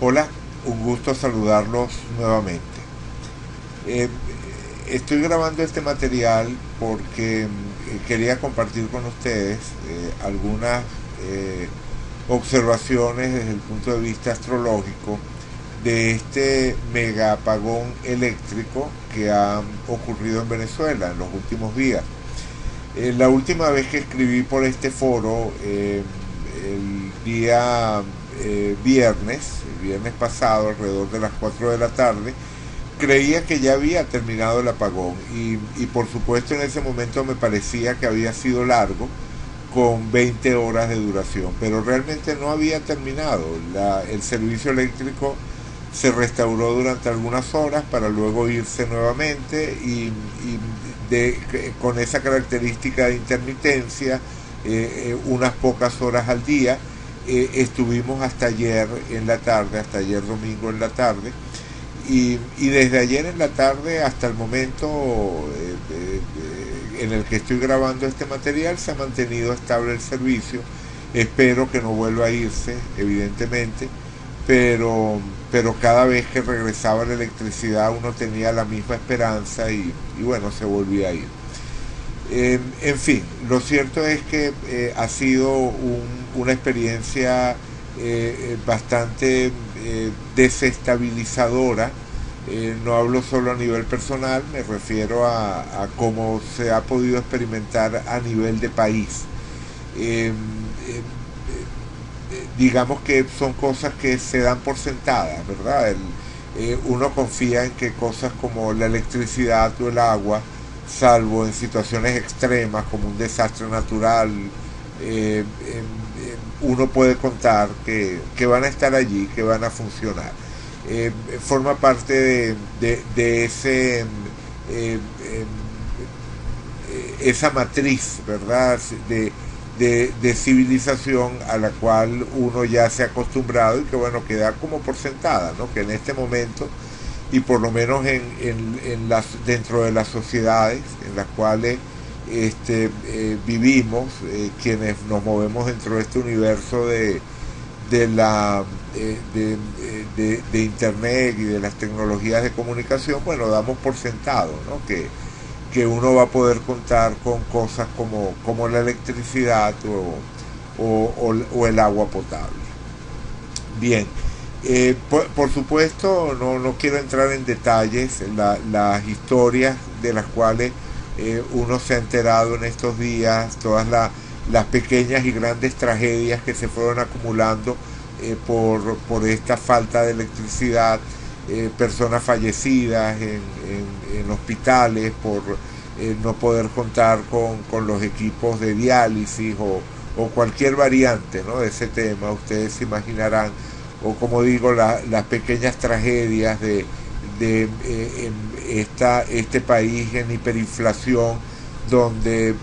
Hola, un gusto saludarlos nuevamente. Eh, Estoy grabando este material porque quería compartir con ustedes algunas eh, observaciones desde el punto de vista astrológico de este mega apagón eléctrico que ha ocurrido en Venezuela en los últimos días. La última vez que escribí por este foro, el día el viernes pasado, alrededor de las 4 de la tarde, creía que ya había terminado el apagón y por supuesto en ese momento me parecía que había sido largo, con 20 horas de duración, pero realmente no había terminado. El servicio eléctrico se restauró durante algunas horas para luego irse nuevamente con esa característica de intermitencia, unas pocas horas al día. Estuvimos hasta ayer en la tarde, hasta ayer domingo en la tarde, y desde ayer en la tarde hasta el momento en el que estoy grabando este material se ha mantenido estable el servicio. Espero que no vuelva a irse, evidentemente, pero cada vez que regresaba la electricidad uno tenía la misma esperanza y bueno, se volvía a ir. En fin, lo cierto es que ha sido una experiencia bastante desestabilizadora. No hablo solo a nivel personal, me refiero a cómo se ha podido experimentar a nivel de país. Eh, eh, digamos que son cosas que se dan por sentadas, ¿verdad? Uno confía en que cosas como la electricidad o el agua, salvo en situaciones extremas como un desastre natural, uno puede contar que van a estar allí, que van a funcionar. Forma parte de esa matriz, ¿verdad? De civilización a la cual uno ya se ha acostumbrado y que bueno, queda como por sentada, ¿no? Que en este momento, y por lo menos dentro de las sociedades en las cuales vivimos, quienes nos movemos dentro de este universo de la de internet y de las tecnologías de comunicación, bueno, damos por sentado, ¿no? Que uno va a poder contar con cosas como la electricidad o el agua potable. Bien, por supuesto no quiero entrar en detalles, las historias de las cuales uno se ha enterado en estos días, las pequeñas y grandes tragedias que se fueron acumulando por esta falta de electricidad, personas fallecidas en hospitales por no poder contar con los equipos de diálisis o cualquier variante, ¿no?, de ese tema. Ustedes se imaginarán, o como digo, las pequeñas tragedias este país en hiperinflación, donde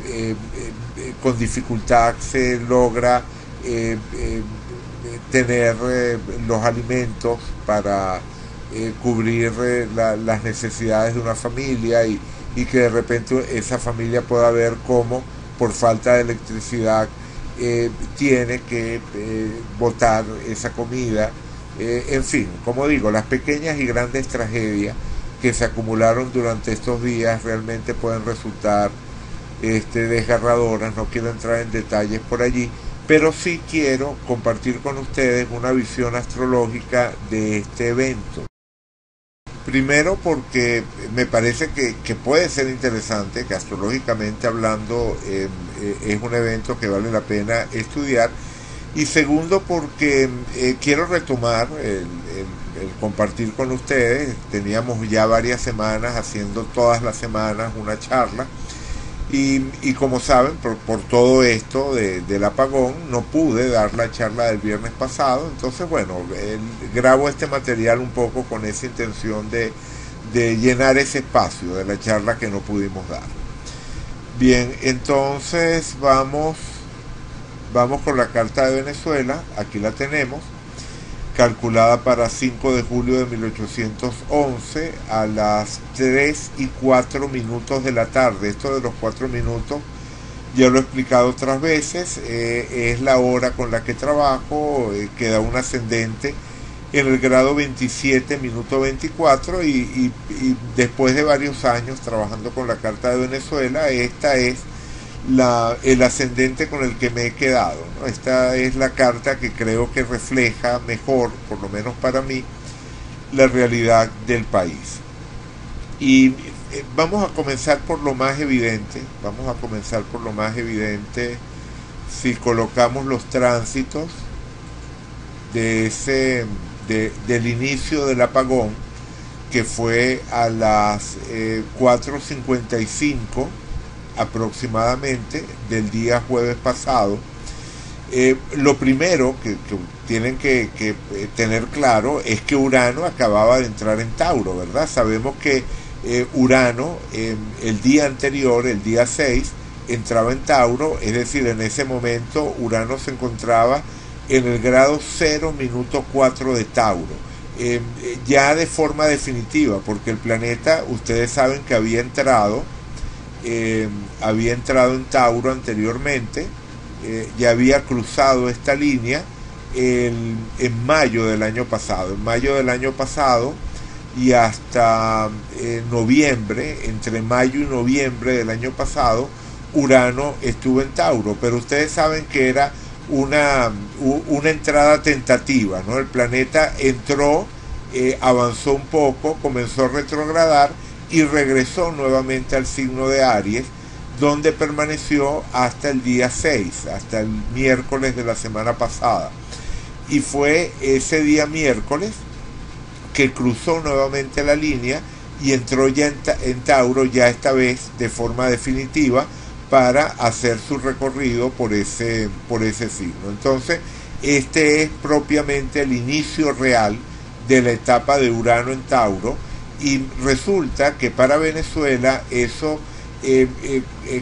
con dificultad se logra tener los alimentos para cubrir las necesidades de una familia y que de repente esa familia pueda ver cómo por falta de electricidad tiene que botar esa comida. En fin, como digo, las pequeñas y grandes tragedias que se acumularon durante estos días realmente pueden resultar desgarradoras. No quiero entrar en detalles por allí, pero sí quiero compartir con ustedes una visión astrológica de este evento. Primero porque me parece que puede ser interesante, que astrológicamente hablando es un evento que vale la pena estudiar. Y segundo porque quiero retomar el compartir con ustedes. Teníamos ya varias semanas haciendo todas las semanas una charla. Y como saben, por todo esto del apagón, no pude dar la charla del viernes pasado. Entonces, bueno, grabo este material un poco con esa intención de llenar ese espacio de la charla que no pudimos dar. Bien, entonces vamos con la carta de Venezuela. Aquí la tenemos, calculada para 5 de julio de 1811 a las 3 y 4 minutos de la tarde. Esto de los 4 minutos ya lo he explicado otras veces, es la hora con la que trabajo, que da un ascendente en el grado 27, minuto 24, y después de varios años trabajando con la Carta de Venezuela, esta es el ascendente con el que me he quedado, ¿no? Esta es la carta que creo que refleja mejor, por lo menos para mí, la realidad del país. Y vamos a comenzar por lo más evidente, si colocamos los tránsitos del inicio del apagón, que fue a las 4:55 aproximadamente del día jueves pasado. Lo primero que tienen que tener claro es que Urano acababa de entrar en Tauro, ¿verdad? Sabemos que Urano el día anterior, el día 6, entraba en Tauro, es decir, en ese momento Urano se encontraba en el grado 0, minuto 4 de Tauro, ya de forma definitiva, porque el planeta, ustedes saben que había entrado en Tauro anteriormente, ya había cruzado esta línea en mayo del año pasado. En mayo del año pasado y hasta noviembre, entre mayo y noviembre del año pasado, Urano estuvo en Tauro, pero ustedes saben que era una entrada tentativa, ¿no? El planeta entró, avanzó un poco, comenzó a retrogradar y regresó nuevamente al signo de Aries, donde permaneció hasta el día 6, hasta el miércoles de la semana pasada. Y fue ese día miércoles que cruzó nuevamente la línea y entró ya en Tauro, ya esta vez de forma definitiva, para hacer su recorrido por ese signo. Entonces, este es propiamente el inicio real de la etapa de Urano en Tauro, y resulta que para Venezuela eso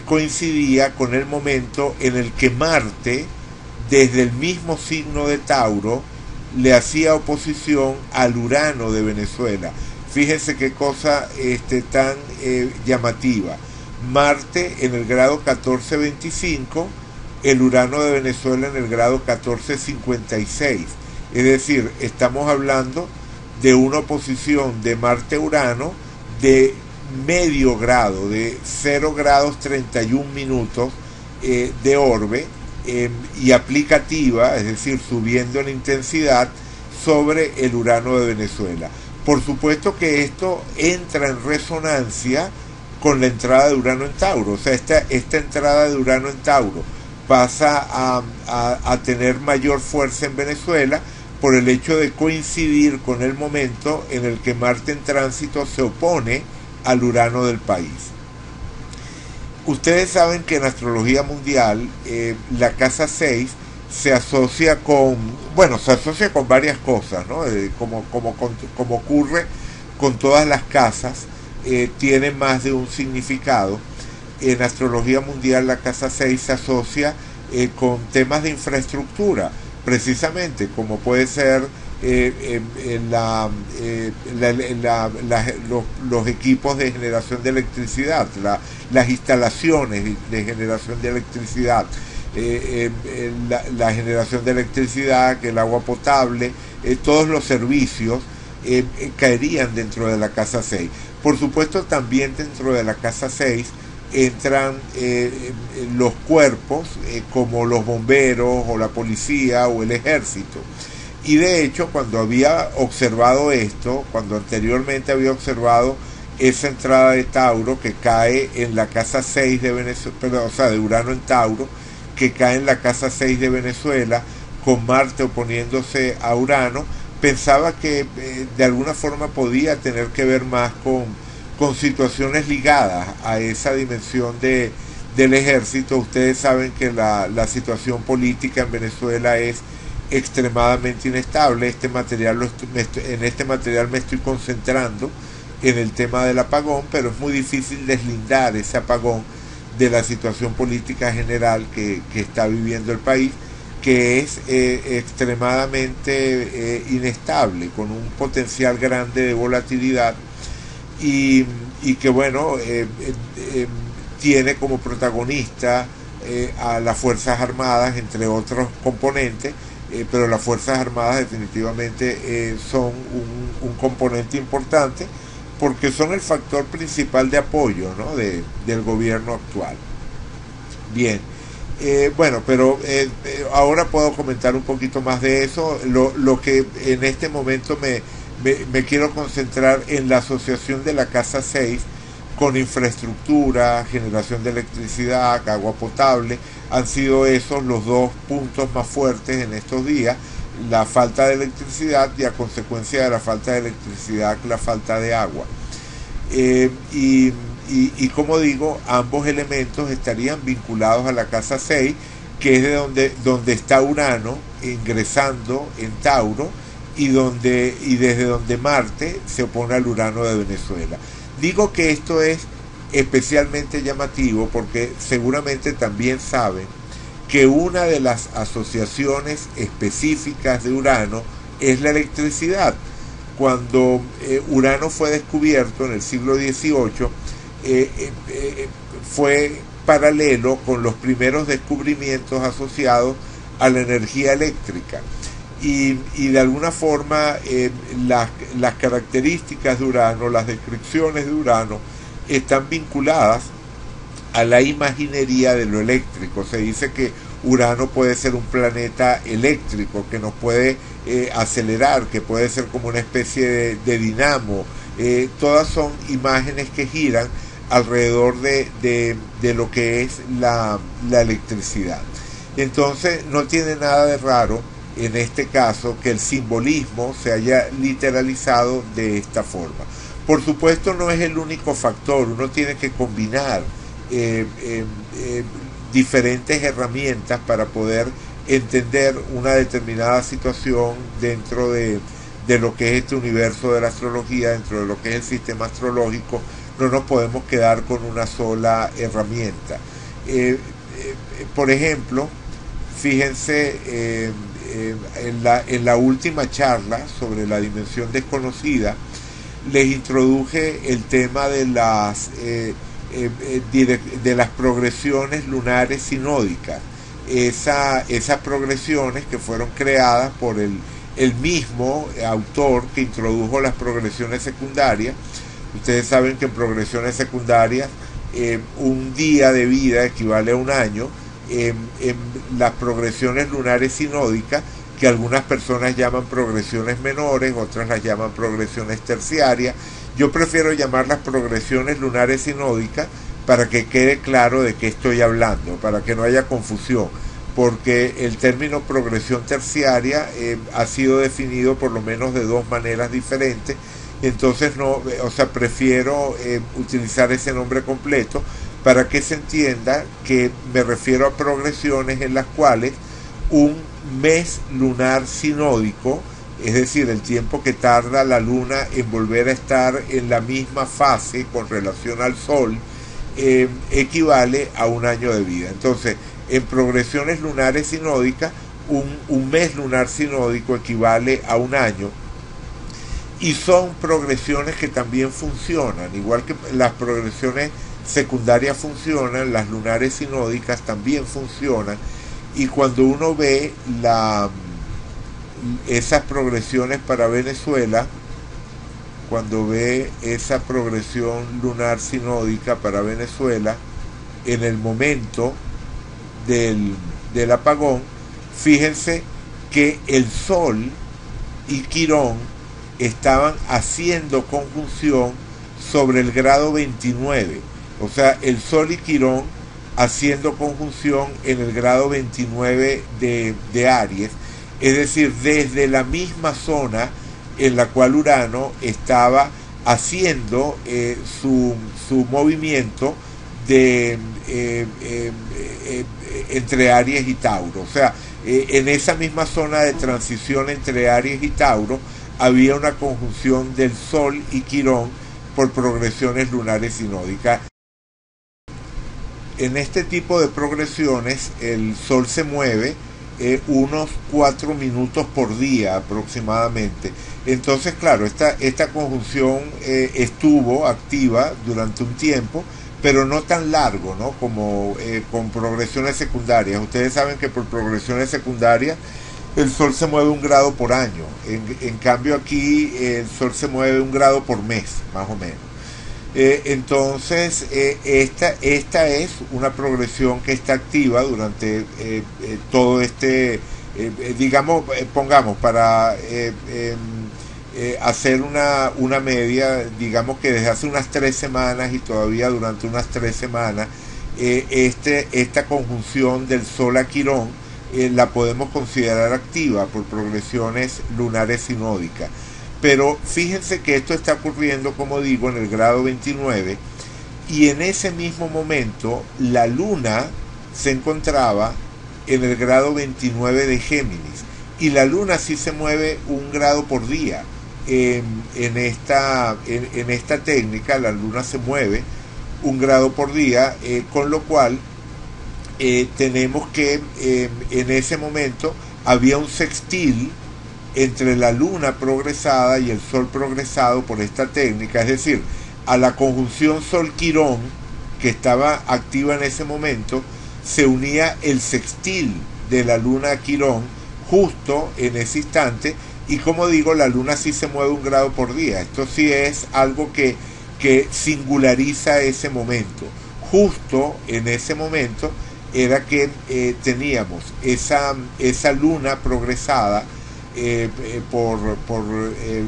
coincidía con el momento en el que Marte, desde el mismo signo de Tauro, le hacía oposición al Urano de Venezuela. Fíjense qué cosa tan llamativa. Marte en el grado 1425, el Urano de Venezuela en el grado 1456. Es decir, estamos hablando de una oposición de Marte-Urano de medio grado, de 0 grados 31 minutos de orbe, y aplicativa, es decir, subiendo en intensidad sobre el Urano de Venezuela. Por supuesto que esto entra en resonancia con la entrada de Urano en Tauro. O sea, esta entrada de Urano en Tauro pasa a tener mayor fuerza en Venezuela por el hecho de coincidir con el momento en el que Marte en tránsito se opone al Urano del país. Ustedes saben que en astrología mundial la casa 6 se asocia con varias cosas, ¿no? Como ocurre con todas las casas, tiene más de un significado. En astrología mundial la casa 6 se asocia con temas de infraestructura, precisamente, como puede ser los equipos de generación de electricidad, las instalaciones de generación de electricidad, la generación de electricidad, que el agua potable, todos los servicios caerían dentro de la casa 6. Por supuesto, también dentro de la casa 6 entran los cuerpos como los bomberos o la policía o el ejército. Y de hecho, cuando había observado esto, cuando anteriormente había observado esa entrada de Tauro que cae en la casa 6 de Venezuela, de Urano en Tauro, que cae en la casa 6 de Venezuela, con Marte oponiéndose a Urano, pensaba que de alguna forma podía tener que ver más con situaciones ligadas a esa dimensión del ejército. Ustedes saben que la situación política en Venezuela es extremadamente inestable. En este material me estoy concentrando en el tema del apagón, pero es muy difícil deslindar ese apagón de la situación política general que está viviendo el país, que es extremadamente inestable, con un potencial grande de volatilidad, y que bueno, tiene como protagonista a las Fuerzas Armadas, entre otros componentes, pero las Fuerzas Armadas definitivamente son un componente importante porque son el factor principal de apoyo, ¿no? Del gobierno actual. Bien, bueno, pero ahora puedo comentar un poquito más de eso. Lo que en este momento me quiero concentrar en la asociación de la Casa 6 con infraestructura, generación de electricidad, agua potable. Han sido esos los dos puntos más fuertes en estos días: la falta de electricidad y, a consecuencia de la falta de electricidad, la falta de agua. Y como digo, ambos elementos estarían vinculados a la Casa 6, que es de donde está Urano ingresando en Tauro, y desde donde Marte se opone al Urano de Venezuela. Digo que esto es especialmente llamativo porque seguramente también saben que una de las asociaciones específicas de Urano es la electricidad. Cuando Urano fue descubierto en el siglo XVIII, fue paralelo con los primeros descubrimientos asociados a la energía eléctrica. Y de alguna forma las características de Urano, las descripciones de Urano, están vinculadas a la imaginería de lo eléctrico. Se dice que Urano puede ser un planeta eléctrico que nos puede acelerar, que puede ser como una especie de dinamo. Todas son imágenes que giran alrededor de lo que es la electricidad. Entonces no tiene nada de raro en este caso que el simbolismo se haya literalizado de esta forma. Por supuesto no es el único factor, uno tiene que combinar diferentes herramientas para poder entender una determinada situación dentro de lo que es este universo de la astrología, dentro de lo que es el sistema astrológico. No nos podemos quedar con una sola herramienta. Por ejemplo, fíjense, en la última charla sobre la dimensión desconocida les introduje el tema de las progresiones lunares sinódicas. Esas progresiones que fueron creadas por el mismo autor que introdujo las progresiones secundarias. Ustedes saben que en progresiones secundarias un día de vida equivale a un año. En las progresiones lunares sinódicas, que algunas personas llaman progresiones menores, otras las llaman progresiones terciarias. Yo prefiero llamarlas progresiones lunares sinódicas para que quede claro de qué estoy hablando, para que no haya confusión, porque el término progresión terciaria ha sido definido por lo menos de dos maneras diferentes. Entonces prefiero utilizar ese nombre completo para que se entienda que me refiero a progresiones en las cuales un mes lunar sinódico, es decir, el tiempo que tarda la luna en volver a estar en la misma fase con relación al sol, equivale a un año de vida. Entonces, en progresiones lunares sinódicas, un mes lunar sinódico equivale a un año. Y son progresiones que también funcionan, igual que las progresiones secundarias funcionan, las lunares sinódicas también funcionan. Y cuando uno ve esas progresiones para Venezuela, cuando ve esa progresión lunar sinódica para Venezuela en el momento del apagón, fíjense que el Sol y Quirón estaban haciendo conjunción sobre el grado 29. O sea, el Sol y Quirón haciendo conjunción en el grado 29 de Aries, es decir, desde la misma zona en la cual Urano estaba haciendo su movimiento entre Aries y Tauro. O sea, en esa misma zona de transición entre Aries y Tauro había una conjunción del Sol y Quirón por progresiones lunares sinódicas. En este tipo de progresiones el Sol se mueve unos 4 minutos por día aproximadamente. Entonces, claro, esta conjunción estuvo activa durante un tiempo, pero no tan largo, ¿no? Como con progresiones secundarias. Ustedes saben que por progresiones secundarias el Sol se mueve 1 grado por año. En cambio aquí el Sol se mueve 1 grado por mes, más o menos. Entonces, esta es una progresión que está activa durante todo este, digamos, pongamos, para hacer una media, digamos que desde hace unas 3 semanas y todavía durante unas 3 semanas, esta conjunción del Sol a Quirón la podemos considerar activa por progresiones lunares sinódicas. Pero fíjense que esto está ocurriendo, como digo, en el grado 29, y en ese mismo momento la Luna se encontraba en el grado 29 de Géminis, y la Luna sí se mueve 1 grado por día. En esta técnica la Luna se mueve 1 grado por día, con lo cual tenemos que en ese momento había un sextil entre la Luna progresada y el Sol progresado por esta técnica, es decir, a la conjunción Sol-Quirón que estaba activa en ese momento se unía el sextil de la Luna a Quirón justo en ese instante, y como digo, la Luna sí se mueve 1 grado por día. Esto sí es algo que singulariza ese momento. Justo en ese momento era que teníamos esa Luna progresada por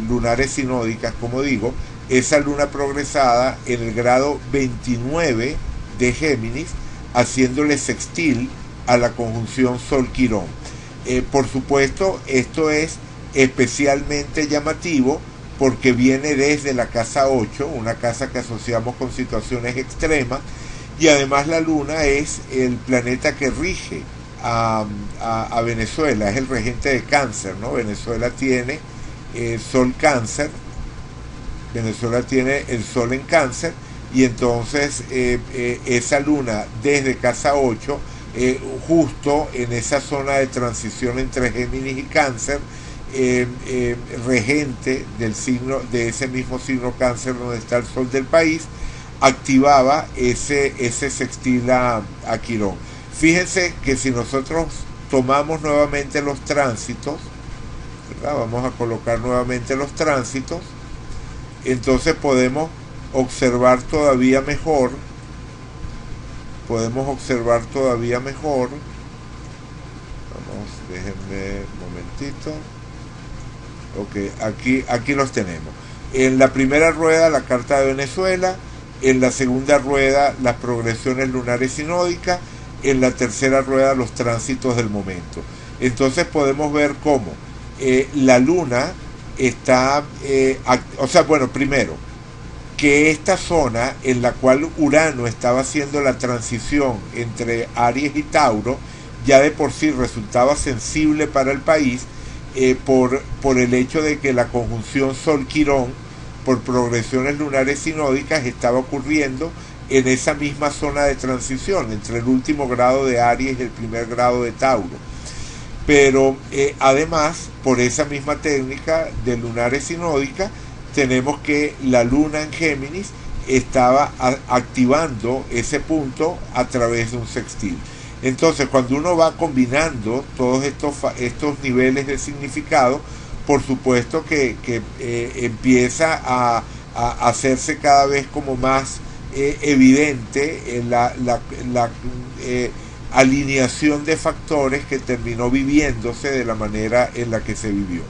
lunares sinódicas, como digo, esa Luna progresada en el grado 29 de Géminis, haciéndole sextil a la conjunción Sol-Quirón. Por supuesto, esto es especialmente llamativo porque viene desde la casa 8, una casa que asociamos con situaciones extremas, y además la Luna es el planeta que rige a Venezuela, es el regente de Cáncer, ¿no? Venezuela tiene Sol Cáncer, Venezuela tiene el Sol en Cáncer, y entonces esa Luna desde casa 8, justo en esa zona de transición entre Géminis y Cáncer, regente del signo, de ese mismo signo Cáncer donde está el Sol del país, activaba ese sextil a Quirón. Fíjense que si nosotros tomamos nuevamente los tránsitos, ¿verdad? Vamos a colocar nuevamente los tránsitos, entonces podemos observar todavía mejor, vamos, déjenme un momentito. Ok, aquí los tenemos. En la primera rueda la carta de Venezuela, en la segunda rueda las progresiones lunares sinódicas, en la tercera rueda los tránsitos del momento. Entonces podemos ver cómo la Luna está, primero, que esta zona en la cual Urano estaba haciendo la transición entre Aries y Tauro, ya de por sí resultaba sensible para el país, por el hecho de que la conjunción Sol-Quirón por progresiones lunares sinódicas estaba ocurriendo en esa misma zona de transición entre el último grado de Aries y el primer grado de Tauro. Pero además, por esa misma técnica de lunares sinódicas, tenemos que la Luna en Géminis estaba activando ese punto a través de un sextil. Entonces, cuando uno va combinando todos estos niveles de significado, por supuesto que empieza a hacerse cada vez como más evidente la alineación de factores que terminó viviéndose de la manera en la que se vivió.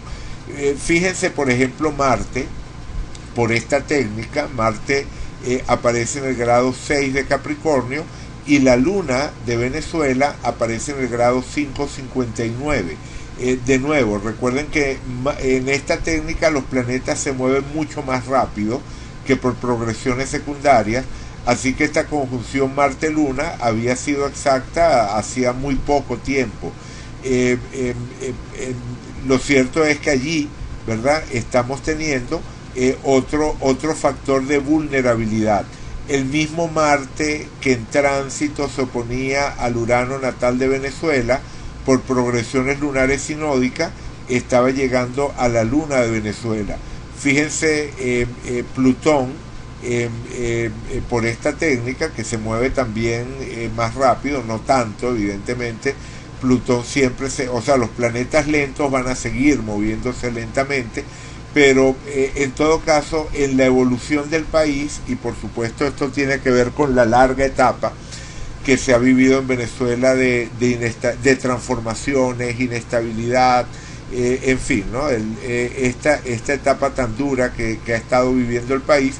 Fíjense, por ejemplo, Marte, por esta técnica, Marte aparece en el grado 6 de Capricornio, y la Luna de Venezuela aparece en el grado 559. De nuevo, recuerden que en esta técnica los planetas se mueven mucho más rápido que por progresiones secundarias, así que esta conjunción Marte-Luna había sido exacta hacía muy poco tiempo. Lo cierto es que allí, ¿verdad?, estamos teniendo otro factor de vulnerabilidad. El mismo Marte que en tránsito se oponía al Urano natal de Venezuela por progresiones lunares sinódicas, estaba llegando a la Luna de Venezuela. Fíjense, Plutón, por esta técnica que se mueve también más rápido, no tanto evidentemente, Plutón siempre o sea, los planetas lentos van a seguir moviéndose lentamente, pero en todo caso, en la evolución del país, y por supuesto esto tiene que ver con la larga etapa que se ha vivido en Venezuela de transformaciones, inestabilidad, en fin, ¿no? Esta etapa tan dura que ha estado viviendo el país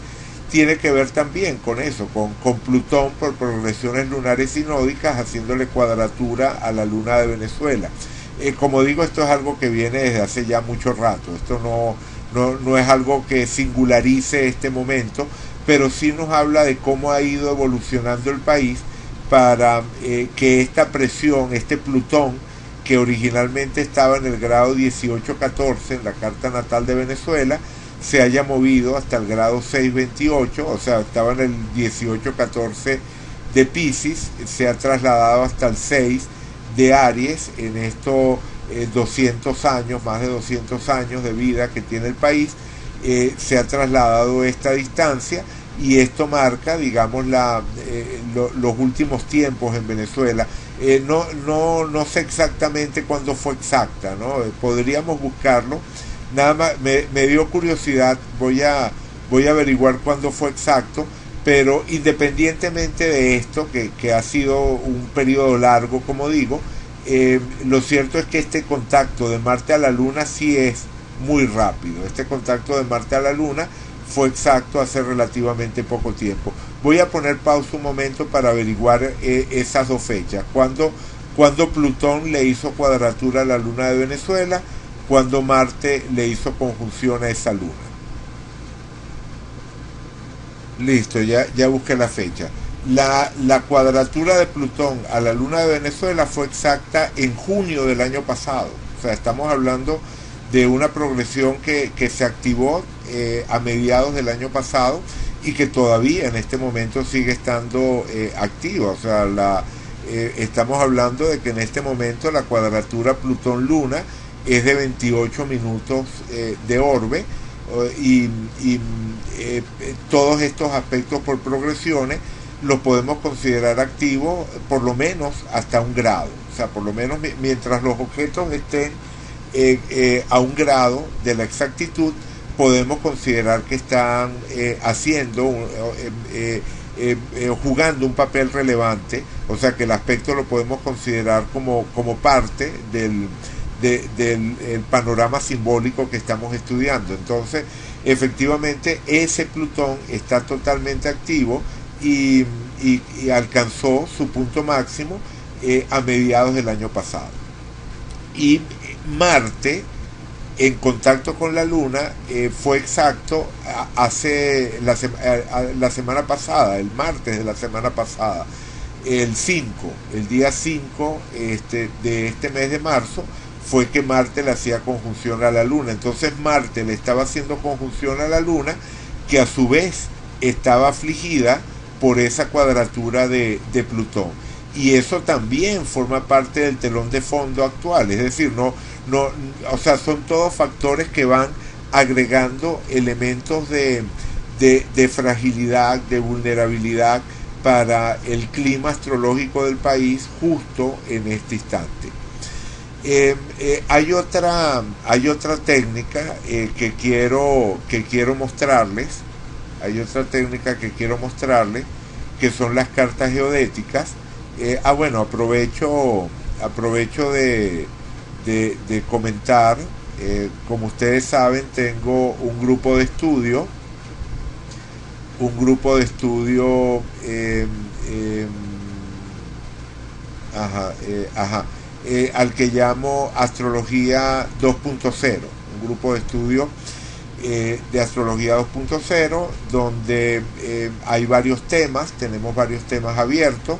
tiene que ver también con eso, con Plutón por progresiones lunares sinódicas haciéndole cuadratura a la luna de Venezuela. Como digo, esto es algo que viene desde hace ya mucho rato, esto no es algo que singularice este momento, pero sí nos habla de cómo ha ido evolucionando el país para que esta presión, este Plutón, que originalmente estaba en el grado 18-14 en la carta natal de Venezuela, se haya movido hasta el grado 6-28, o sea, estaba en el 18-14 de Piscis, se ha trasladado hasta el 6 de Aries en estos 200 años, más de 200 años de vida que tiene el país, se ha trasladado esta distancia y esto marca, digamos, los últimos tiempos en Venezuela. No sé exactamente cuándo fue exacta, ¿no? Podríamos buscarlo. Nada más me dio curiosidad, voy a averiguar cuándo fue exacto, pero independientemente de esto, que ha sido un periodo largo, como digo, lo cierto es que este contacto de Marte a la Luna sí es muy rápido. Este contacto de Marte a la Luna fue exacto hace relativamente poco tiempo. Voy a poner pausa un momento para averiguar esas dos fechas. Cuando Plutón le hizo cuadratura a la Luna de Venezuela, cuando Marte le hizo conjunción a esa luna. Listo, ya busqué la fecha. La cuadratura de Plutón a la luna de Venezuela fue exacta en junio del año pasado. O sea, estamos hablando de una progresión que se activó a mediados del año pasado y que todavía en este momento sigue estando activa. O sea, estamos hablando de que en este momento la cuadratura Plutón-Luna es de 28 minutos de orbe y todos estos aspectos por progresiones los podemos considerar activos por lo menos hasta un grado. O sea, por lo menos mientras los objetos estén a un grado de la exactitud, podemos considerar que están jugando un papel relevante. O sea, que el aspecto lo podemos considerar como parte del panorama simbólico que estamos estudiando. Entonces, efectivamente, ese Plutón está totalmente activo y alcanzó su punto máximo a mediados del año pasado. Y Marte, en contacto con la Luna, fue exacto hace la semana pasada, el martes de la semana pasada, el día 5 de este mes de marzo, fue que Marte le hacía conjunción a la Luna. Entonces Marte le estaba haciendo conjunción a la Luna, que a su vez estaba afligida por esa cuadratura de Plutón. Y eso también forma parte del telón de fondo actual. Es decir, o sea, son todos factores que van agregando elementos de fragilidad, de vulnerabilidad para el clima astrológico del país justo en este instante. Hay otra técnica que quiero mostrarles. Hay otra técnica que quiero mostrarles, que son las cartas geodéticas. Bueno, aprovecho de comentar. Como ustedes saben, tengo un grupo de estudio. Al que llamo Astrología 2.0, un grupo de estudio de Astrología 2.0, donde hay varios temas, tenemos varios temas abiertos,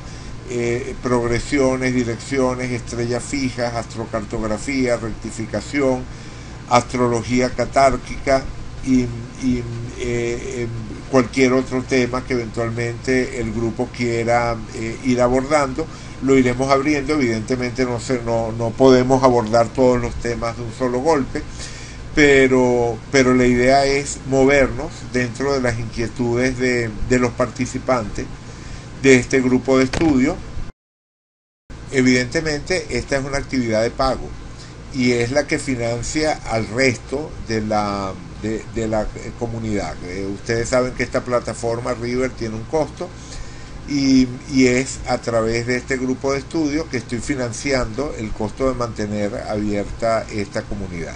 progresiones, direcciones, estrellas fijas, astrocartografía, rectificación, astrología catárquica y cualquier otro tema que eventualmente el grupo quiera ir abordando. Lo iremos abriendo. Evidentemente no podemos abordar todos los temas de un solo golpe, pero la idea es movernos dentro de las inquietudes de los participantes de este grupo de estudio Evidentemente esta es una actividad de pago y es la que financia al resto de la comunidad. Ustedes saben que esta plataforma River tiene un costo y es a través de este grupo de estudio que estoy financiando el costo de mantener abierta esta comunidad.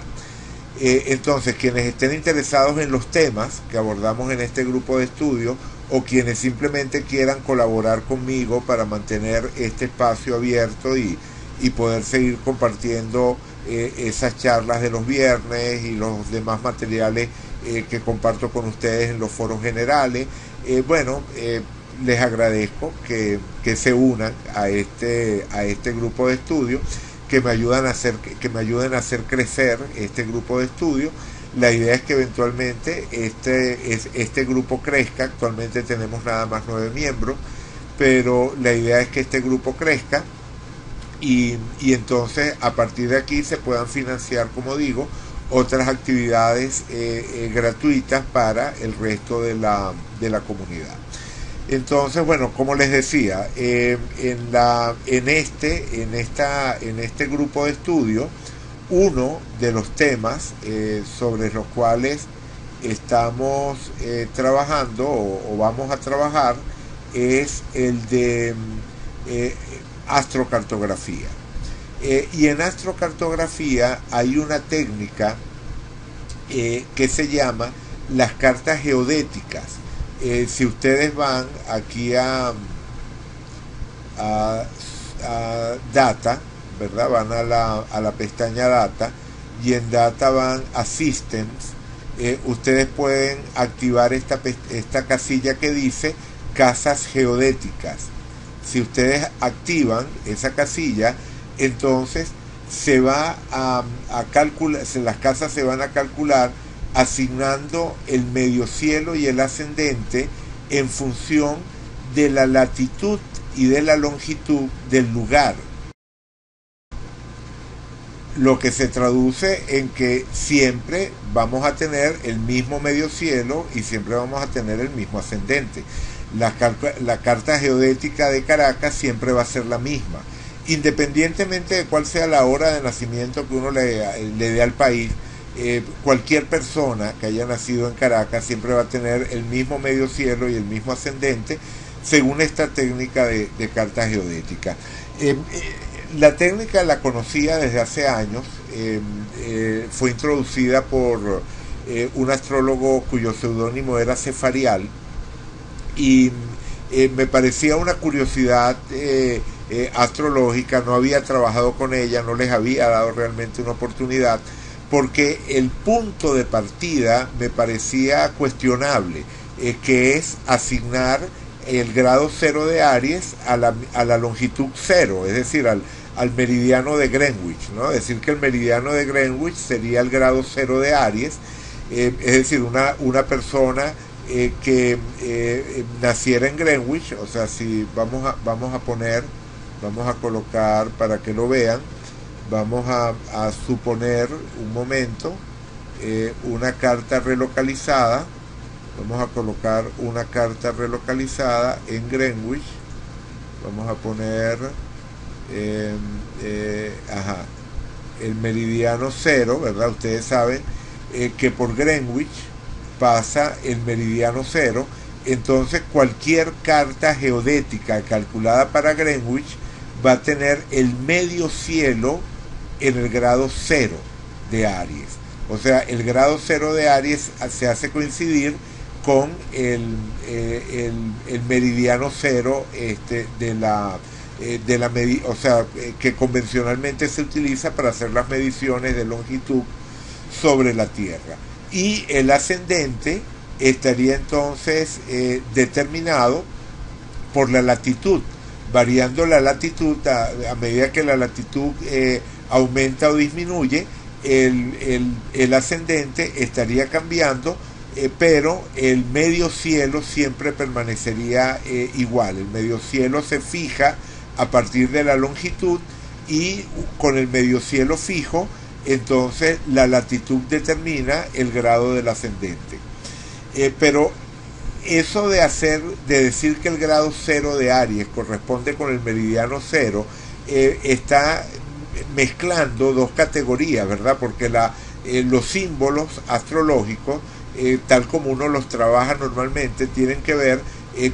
Entonces, quienes estén interesados en los temas que abordamos en este grupo de estudio o quienes simplemente quieran colaborar conmigo para mantener este espacio abierto y poder seguir compartiendo esas charlas de los viernes y los demás materiales que comparto con ustedes en los foros generales, les agradezco que se unan a este grupo de estudio, que me ayuden a hacer crecer este grupo de estudio. La idea es que eventualmente este grupo crezca. Actualmente tenemos nada más 9 miembros, pero la idea es que este grupo crezca y entonces a partir de aquí se puedan financiar, como digo, otras actividades gratuitas para el resto de la comunidad. Entonces, bueno, como les decía, en este grupo de estudio, uno de los temas sobre los cuales estamos trabajando o vamos a trabajar es el de astrocartografía. Y en astrocartografía hay una técnica que se llama las cartas geodéticas. Si ustedes van aquí a Data, ¿verdad? Van a la pestaña Data y en Data van a Systems, ustedes pueden activar esta casilla que dice casas geodéticas. Si ustedes activan esa casilla, entonces se va a calcular, las casas se van a calcular asignando el medio cielo y el ascendente en función de la latitud y de la longitud del lugar, lo que se traduce en que siempre vamos a tener el mismo medio cielo y siempre vamos a tener el mismo ascendente. La carta geodética de Caracas siempre va a ser la misma, independientemente de cuál sea la hora de nacimiento que uno le dé al país. Cualquier persona que haya nacido en Caracas siempre va a tener el mismo medio cielo y el mismo ascendente según esta técnica de carta geodética. La técnica la conocía desde hace años, fue introducida por un astrólogo cuyo seudónimo era Cefarial y me parecía una curiosidad astrológica. No había trabajado con ella, no les había dado realmente una oportunidad, porque el punto de partida me parecía cuestionable, que es asignar el grado 0 de Aries a la longitud 0, es decir, al meridiano de Greenwich, ¿no? Decir que el meridiano de Greenwich sería el grado 0 de Aries, es decir, una persona que naciera en Greenwich, o sea, si vamos a colocar para que lo vean. Vamos a suponer un momento una carta relocalizada. Vamos a colocar una carta relocalizada en Greenwich. Vamos a poner el meridiano 0, ¿verdad? Ustedes saben que por Greenwich pasa el meridiano 0. Entonces cualquier carta geodética calculada para Greenwich va a tener el medio cielo en el grado 0 de Aries. O sea, el grado 0 de Aries se hace coincidir con el meridiano 0 o sea, que convencionalmente se utiliza para hacer las mediciones de longitud sobre la Tierra. Y el ascendente estaría entonces determinado por la latitud, variando la latitud a medida que la latitud aumenta o disminuye, el ascendente estaría cambiando, pero el medio cielo siempre permanecería igual. El medio cielo se fija a partir de la longitud y con el medio cielo fijo, entonces la latitud determina el grado del ascendente. Pero eso de decir que el grado 0 de Aries corresponde con el meridiano 0, está mezclando dos categorías, ¿verdad? Porque los símbolos astrológicos, tal como uno los trabaja normalmente, tienen que ver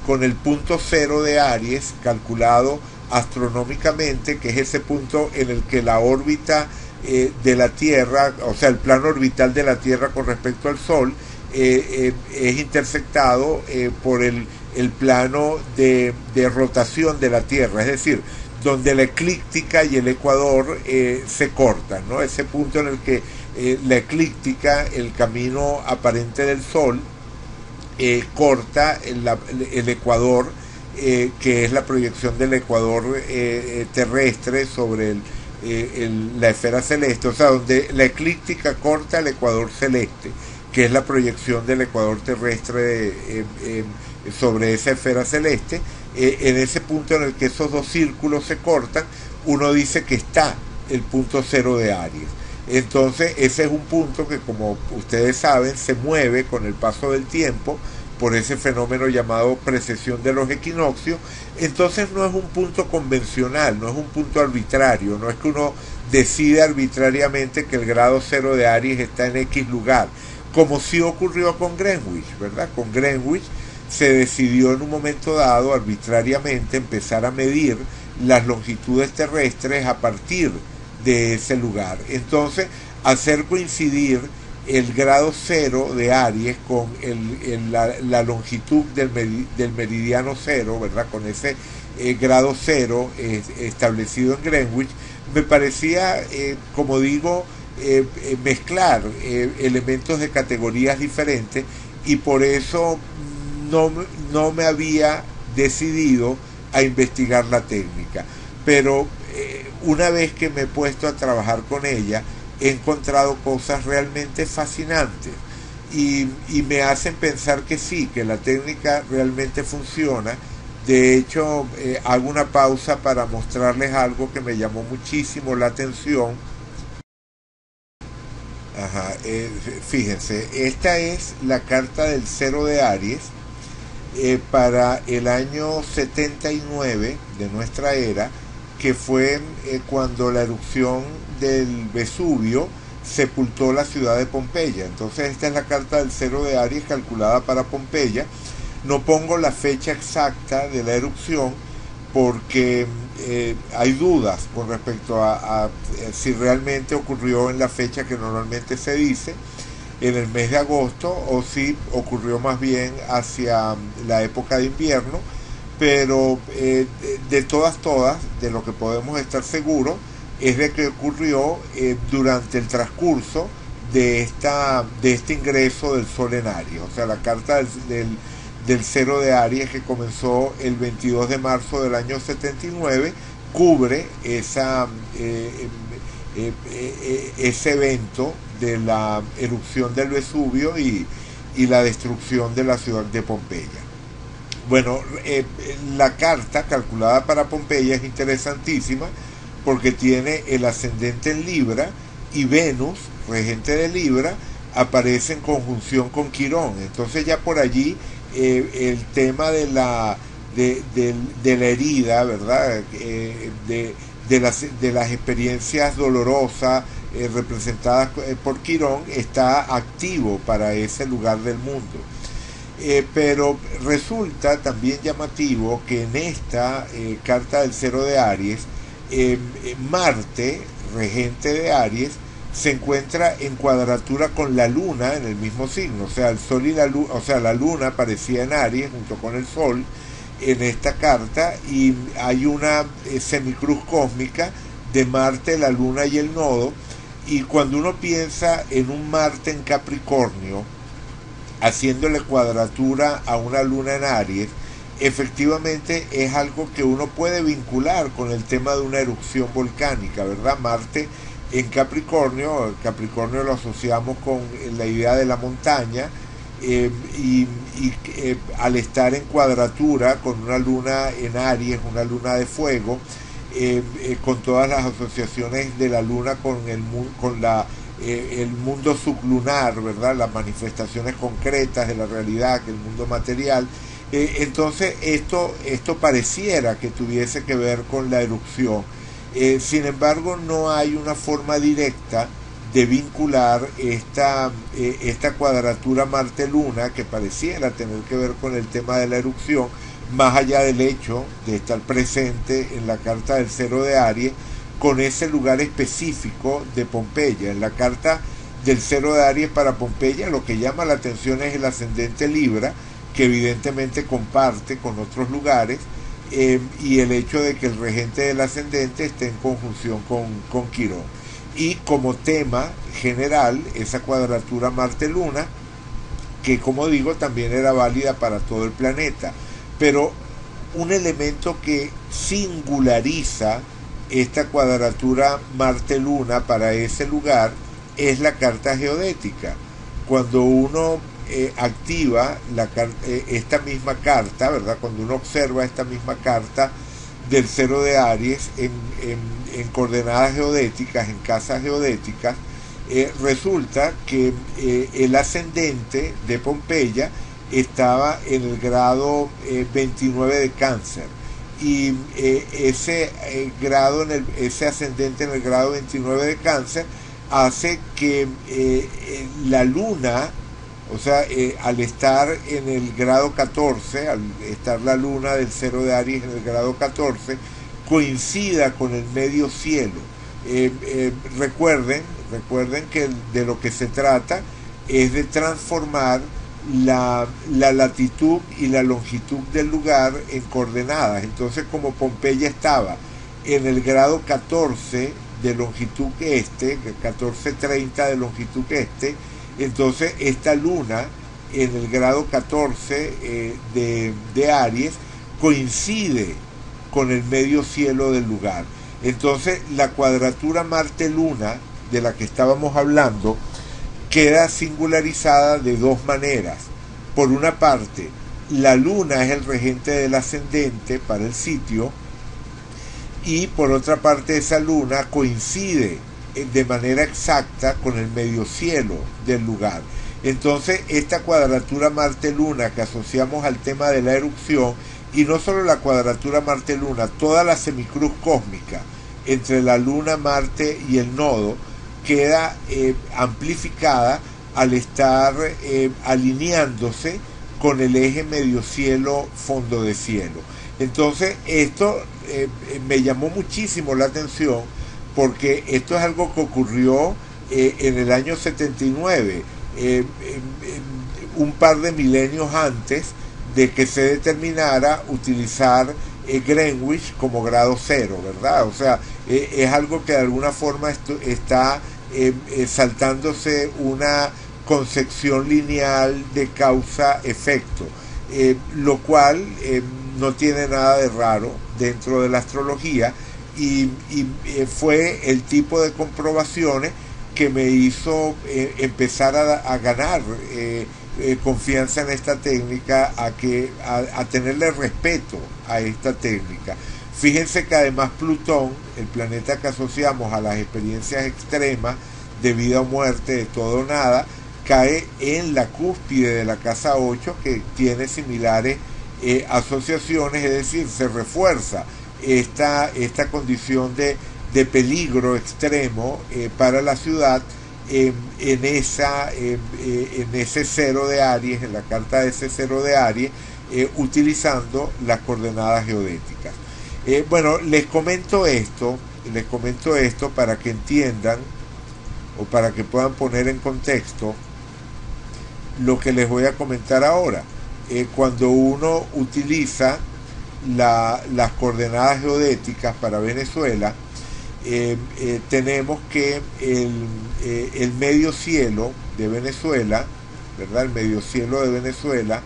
con el punto cero de Aries, calculado astronómicamente, que es ese punto en el que la órbita de la Tierra, o sea, el plano orbital de la Tierra con respecto al Sol, es intersectado por el plano de rotación de la Tierra, es decir, donde la eclíptica y el ecuador se cortan, ¿no? Ese punto en el que la eclíptica, el camino aparente del Sol, corta el ecuador, que es la proyección del ecuador terrestre sobre la esfera celeste, o sea, donde la eclíptica corta el ecuador celeste, que es la proyección del ecuador terrestre sobre esa esfera celeste. En ese punto en el que esos dos círculos se cortan, uno dice que está el punto cero de Aries. Entonces ese es un punto que, como ustedes saben, se mueve con el paso del tiempo por ese fenómeno llamado precesión de los equinoccios. Entonces no es un punto convencional, no es un punto arbitrario, no es que uno decide arbitrariamente que el grado cero de Aries está en X lugar, como sí ocurrió con Greenwich, ¿verdad? Con Greenwich se decidió en un momento dado arbitrariamente empezar a medir las longitudes terrestres a partir de ese lugar. Entonces, hacer coincidir el grado cero de Aries con la longitud del meridiano cero, ¿verdad? Con ese grado cero establecido en Greenwich, me parecía, como digo, mezclar elementos de categorías diferentes, y por eso no me había decidido a investigar la técnica. Pero una vez que me he puesto a trabajar con ella, he encontrado cosas realmente fascinantes y me hacen pensar que sí, que la técnica realmente funciona. De hecho, hago una pausa para mostrarles algo que me llamó muchísimo la atención. Ajá, fíjense, esta es la carta del cero de Aries para el año 79 de nuestra era, que fue cuando la erupción del Vesubio sepultó la ciudad de Pompeya. Entonces esta es la carta del cero de Aries calculada para Pompeya. No pongo la fecha exacta de la erupción porque hay dudas con respecto a si realmente ocurrió en la fecha que normalmente se dice, en el mes de agosto, o si ocurrió más bien hacia la época de invierno. Pero de todas, de lo que podemos estar seguros es de que ocurrió durante el transcurso de este ingreso del Sol en Aries. O sea, la carta del cero de Aries, que comenzó el 22 de marzo del año 79, cubre ese evento de la erupción del Vesubio y la destrucción de la ciudad de Pompeya. Bueno, la carta calculada para Pompeya es interesantísima porque tiene el ascendente en Libra, y Venus, regente de Libra, aparece en conjunción con Quirón. Entonces ya por allí el tema de la herida, ¿verdad? De las experiencias dolorosas representadas por Quirón está activo para ese lugar del mundo. Pero resulta también llamativo que en esta carta del cero de Aries, Marte, regente de Aries, se encuentra en cuadratura con la Luna en el mismo signo. O sea, el Sol y la Luna, o sea, la Luna aparecía en Aries junto con el Sol en esta carta, y hay una semicruz cósmica de Marte, la Luna y el nodo. Y cuando uno piensa en un Marte en Capricornio haciéndole cuadratura a una Luna en Aries, efectivamente es algo que uno puede vincular con el tema de una erupción volcánica, ¿verdad? Marte en Capricornio lo asociamos con la idea de la montaña, al estar en cuadratura con una Luna en Aries, una Luna de fuego, con todas las asociaciones de la Luna con el mundo sublunar, ¿verdad? Las manifestaciones concretas de la realidad, que el mundo material. Entonces esto pareciera que tuviese que ver con la erupción. Sin embargo, no hay una forma directa de vincular esta cuadratura Marte-Luna, que pareciera tener que ver con el tema de la erupción, más allá del hecho de estar presente en la carta del cero de Aries, con ese lugar específico de Pompeya. En la carta del cero de Aries para Pompeya, lo que llama la atención es el ascendente Libra, que evidentemente comparte con otros lugares, y el hecho de que el regente del ascendente esté en conjunción con Quirón. Y como tema general, esa cuadratura Marte-Luna, que como digo también era válida para todo el planeta. Pero un elemento que singulariza esta cuadratura Marte-Luna para ese lugar es la carta geodética. Cuando uno activa esta misma carta, ¿verdad? Cuando uno observa esta misma carta del cero de Aries en coordenadas geodéticas, en casas geodéticas, resulta que el ascendente de Pompeya estaba en el grado 29 de Cáncer, y ese ese ascendente en el grado 29 de Cáncer hace que la luna, o sea, al estar en el grado 14, al estar la luna del cero de Aries en el grado 14, coincida con el medio cielo. Recuerden que de lo que se trata es de transformar la latitud y la longitud del lugar en coordenadas. Entonces, como Pompeya estaba en el grado 14 de longitud este, 1430 de longitud este, entonces esta luna en el grado 14 de Aries coincide con el medio cielo del lugar. Entonces la cuadratura Marte-Luna de la que estábamos hablando queda singularizada de dos maneras. Por una parte, la luna es el regente del ascendente para el sitio, y por otra parte esa luna coincide de manera exacta con el medio cielo del lugar. Entonces esta cuadratura Marte-Luna que asociamos al tema de la erupción, y no solo la cuadratura Marte-Luna, toda la semicruz cósmica entre la luna, Marte y el nodo, queda amplificada al estar alineándose con el eje medio cielo fondo de cielo. Entonces esto me llamó muchísimo la atención, porque esto es algo que ocurrió en el año 79, un par de milenios antes de que se determinara utilizar Greenwich como grado cero, ¿verdad? O sea, es algo que de alguna forma está saltándose una concepción lineal de causa-efecto, lo cual no tiene nada de raro dentro de la astrología, y fue el tipo de comprobaciones que me hizo empezar a ganar confianza en esta técnica, a tenerle respeto a esta técnica. Fíjense que además Plutón, el planeta que asociamos a las experiencias extremas de vida o muerte, de todo o nada, cae en la cúspide de la casa 8, que tiene similares asociaciones, es decir, se refuerza esta condición de peligro extremo para la ciudad en ese cero de Aries, en la carta de ese cero de Aries, utilizando las coordenadas geodéticas. Bueno, les comento esto para que entiendan, o para que puedan poner en contexto lo que les voy a comentar ahora. Cuando uno utiliza las coordenadas geodéticas para Venezuela, tenemos que el medio cielo de Venezuela, ¿verdad? El medio cielo de Venezuela,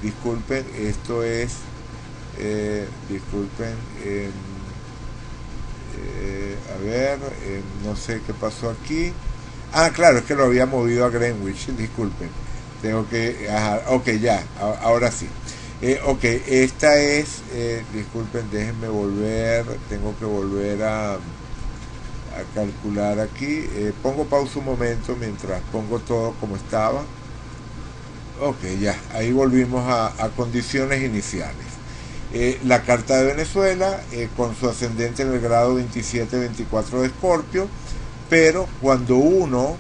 disculpen, esto es, disculpen, a ver, no sé qué pasó aquí. Claro, es que lo había movido a Greenwich, disculpen. Tengo que, ok, ya, ahora sí. Ok, esta es, disculpen, déjenme volver, tengo que volver a calcular aquí. Pongo pausa un momento mientras pongo todo como estaba. Ok, ya, ahí volvimos a condiciones iniciales. la carta de Venezuela con su ascendente en el grado 27-24 de Escorpio, pero cuando uno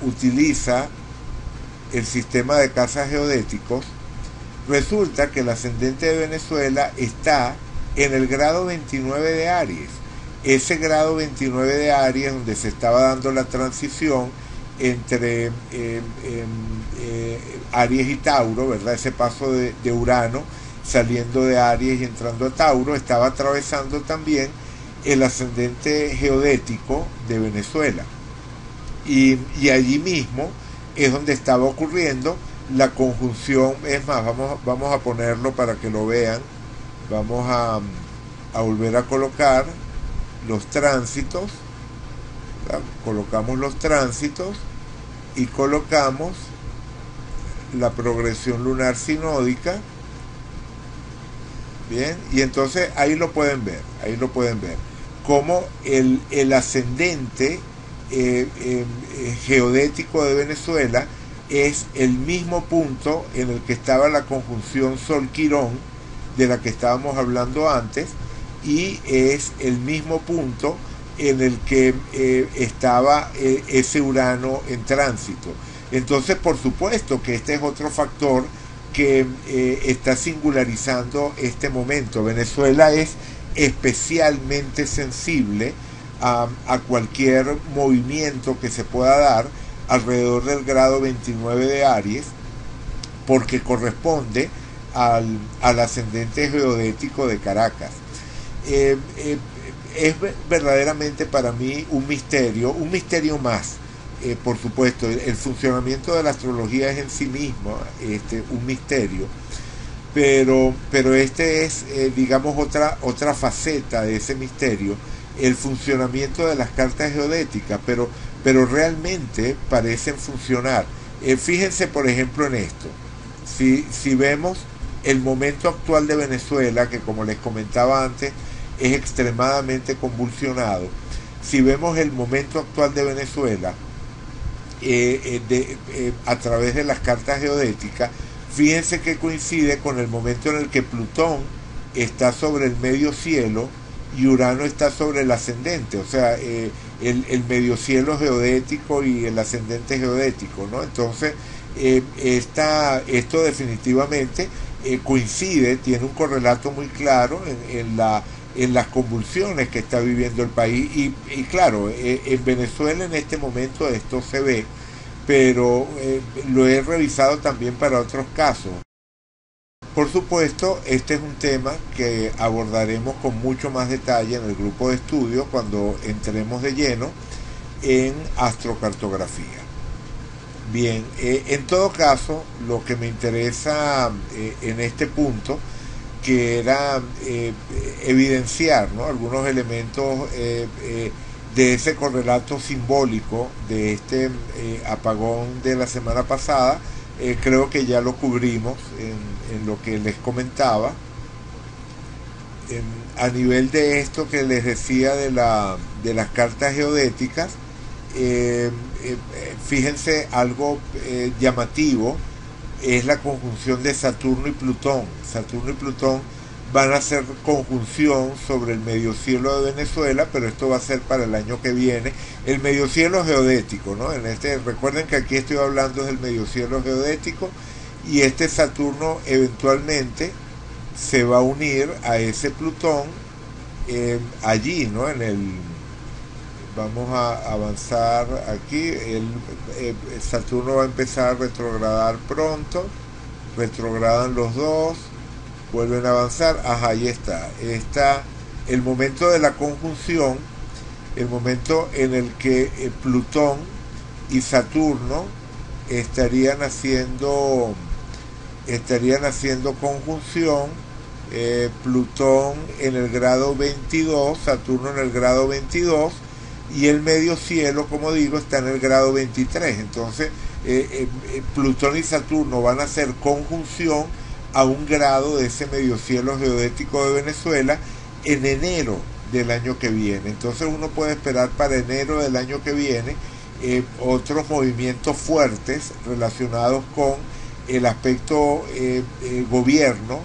utiliza el sistema de casas geodéticos, resulta que el ascendente de Venezuela está en el grado 29 de Aries. Ese grado 29 de Aries donde se estaba dando la transición entre Aries y Tauro, ¿verdad? Ese paso de Urano saliendo de Aries y entrando a Tauro, estaba atravesando también el ascendente geodético de Venezuela. Y allí mismo es donde estaba ocurriendo la conjunción. Es más, vamos a ponerlo para que lo vean. Vamos a volver a colocar los tránsitos, ¿verdad? Colocamos los tránsitos y colocamos la progresión lunar sinódica. Bien, y entonces ahí lo pueden ver como el ascendente geodético de Venezuela es el mismo punto en el que estaba la conjunción Sol-Quirón de la que estábamos hablando antes, y es el mismo punto en el que estaba ese Urano en tránsito. Entonces, por supuesto que este es otro factor que está singularizando este momento. Venezuela es especialmente sensible a cualquier movimiento que se pueda dar alrededor del grado 29 de Aries, porque corresponde al ascendente geodético de Caracas. Es verdaderamente para mí un misterio más. Por supuesto, el funcionamiento de la astrología es en sí mismo un misterio, pero este es, digamos, otra faceta de ese misterio, el funcionamiento de las cartas geodéticas, pero realmente parecen funcionar. Fíjense, por ejemplo, en esto. Si vemos el momento actual de Venezuela, que como les comentaba antes, es extremadamente convulsionado. Si vemos el momento actual de Venezuela a través de las cartas geodéticas, fíjense que coincide con el momento en el que Plutón está sobre el medio cielo y Urano está sobre el ascendente, o sea, el medio cielo geodético y el ascendente geodético, ¿no? Entonces, esto definitivamente coincide, tiene un correlato muy claro en las convulsiones que está viviendo el país, y claro, en Venezuela en este momento esto se ve, pero lo he revisado también para otros casos. Por supuesto, este es un tema que abordaremos con mucho más detalle en el grupo de estudio cuando entremos de lleno en astrocartografía. Bien, en todo caso, lo que me interesa en este punto, que era evidenciar, ¿no?, algunos elementos de ese correlato simbólico de este apagón de la semana pasada. Creo que ya lo cubrimos en lo que les comentaba. A nivel de esto que les decía de las cartas geodéticas, fíjense algo llamativo, es la conjunción de Saturno y Plutón. Saturno y Plutón van a hacer conjunción sobre el medio cielo de Venezuela, pero esto va a ser para el año que viene. El medio cielo geodético, ¿no? Recuerden que aquí estoy hablando del medio cielo geodético, y este Saturno eventualmente se va a unir a ese Plutón allí, ¿no? Vamos a avanzar aquí. Saturno va a empezar a retrogradar pronto. Retrogradan los dos, vuelven a avanzar. Ajá, ahí está. El momento de la conjunción, el momento en el que Plutón y Saturno estarían haciendo conjunción. Plutón en el grado 22, Saturno en el grado 22, y el medio cielo, como digo, está en el grado 23. Entonces Plutón y Saturno van a hacer conjunción a un grado de ese medio cielo geodético de Venezuela en enero del año que viene. Entonces uno puede esperar para enero del año que viene otros movimientos fuertes relacionados con el aspecto gobierno,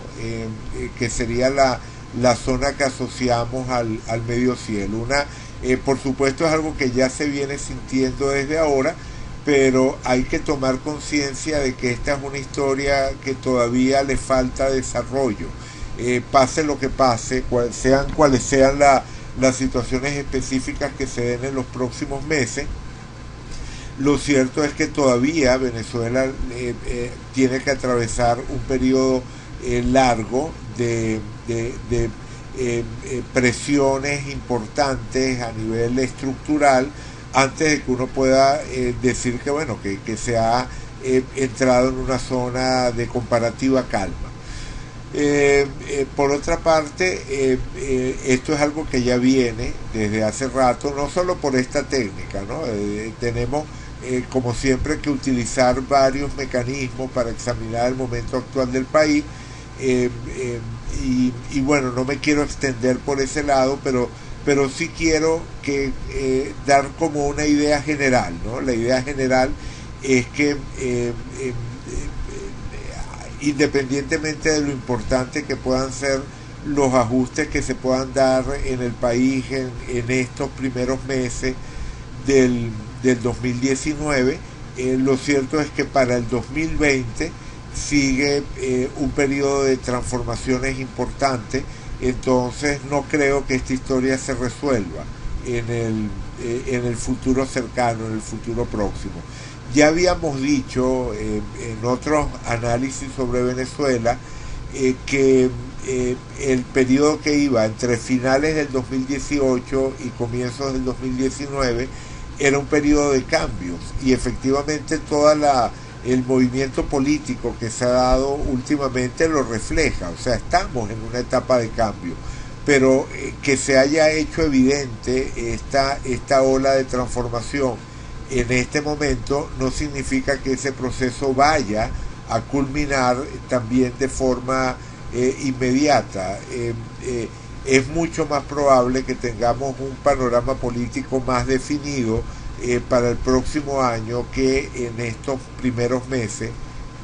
que sería la zona que asociamos al medio cielo. Por supuesto es algo que ya se viene sintiendo desde ahora, pero hay que tomar conciencia de que esta es una historia que todavía le falta desarrollo. Pase lo que pase, cuales sean las situaciones específicas que se den en los próximos meses, lo cierto es que todavía Venezuela tiene que atravesar un periodo largo de presiones importantes a nivel estructural antes de que uno pueda decir que bueno que se ha entrado en una zona de comparativa calma. Por otra parte, esto es algo que ya viene desde hace rato, no solo por esta técnica, ¿no? Tenemos como siempre que utilizar varios mecanismos para examinar el momento actual del país, y bueno, no me quiero extender por ese lado, pero sí quiero dar como una idea general, ¿no? La idea general es que independientemente de lo importante que puedan ser los ajustes que se puedan dar en el país en estos primeros meses del 2019, lo cierto es que para el 2020 sigue un periodo de transformaciones importantes. Entonces no creo que esta historia se resuelva en el futuro cercano, en el futuro próximo. Ya habíamos dicho en otros análisis sobre Venezuela que el periodo que iba entre finales del 2018 y comienzos del 2019 era un periodo de cambios, y efectivamente el movimiento político que se ha dado últimamente lo refleja. O sea, estamos en una etapa de cambio, pero que se haya hecho evidente esta ola de transformación en este momento no significa que ese proceso vaya a culminar también de forma inmediata. Es mucho más probable que tengamos un panorama político más definido para el próximo año que en estos primeros meses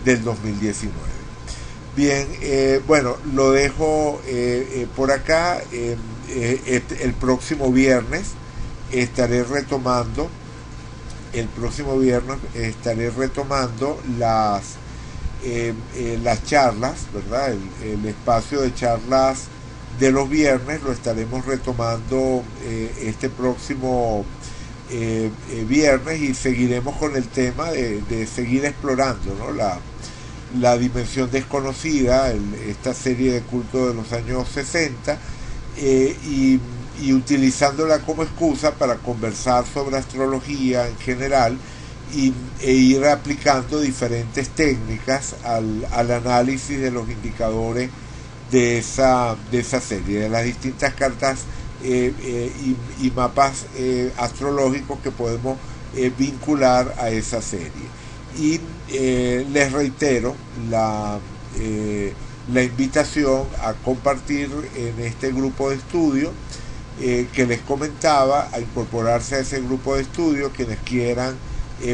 del 2019. Bien, bueno, lo dejo por acá. El próximo viernes estaré retomando las charlas, ¿verdad? El espacio de charlas de los viernes lo estaremos retomando este próximo viernes, y seguiremos con el tema de seguir explorando, ¿no? La dimensión desconocida, esta serie de culto de los años 60, y utilizándola como excusa para conversar sobre astrología en general e ir aplicando diferentes técnicas al análisis de los indicadores de esa serie, de las distintas cartas y mapas astrológicos que podemos vincular a esa serie. Y les reitero la invitación a compartir en este grupo de estudio que les comentaba, a incorporarse a ese grupo de estudio quienes quieran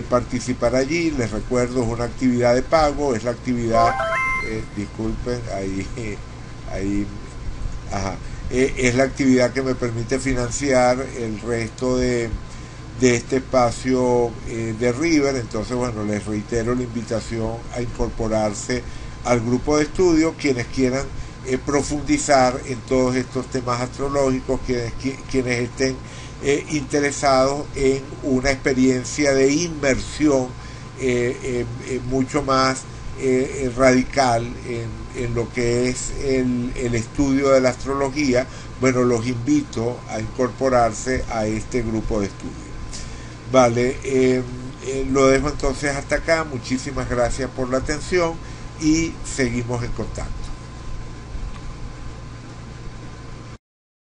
participar allí. Les recuerdo, es una actividad de pago, es la actividad disculpen, es la actividad que me permite financiar el resto de este espacio de River. Entonces, bueno, les reitero la invitación a incorporarse al grupo de estudio quienes quieran profundizar en todos estos temas astrológicos, quienes estén interesados en una experiencia de inmersión mucho más radical en lo que es el estudio de la astrología. Bueno, los invito a incorporarse a este grupo de estudio. Vale, lo dejo entonces hasta acá. Muchísimas gracias por la atención y seguimos en contacto.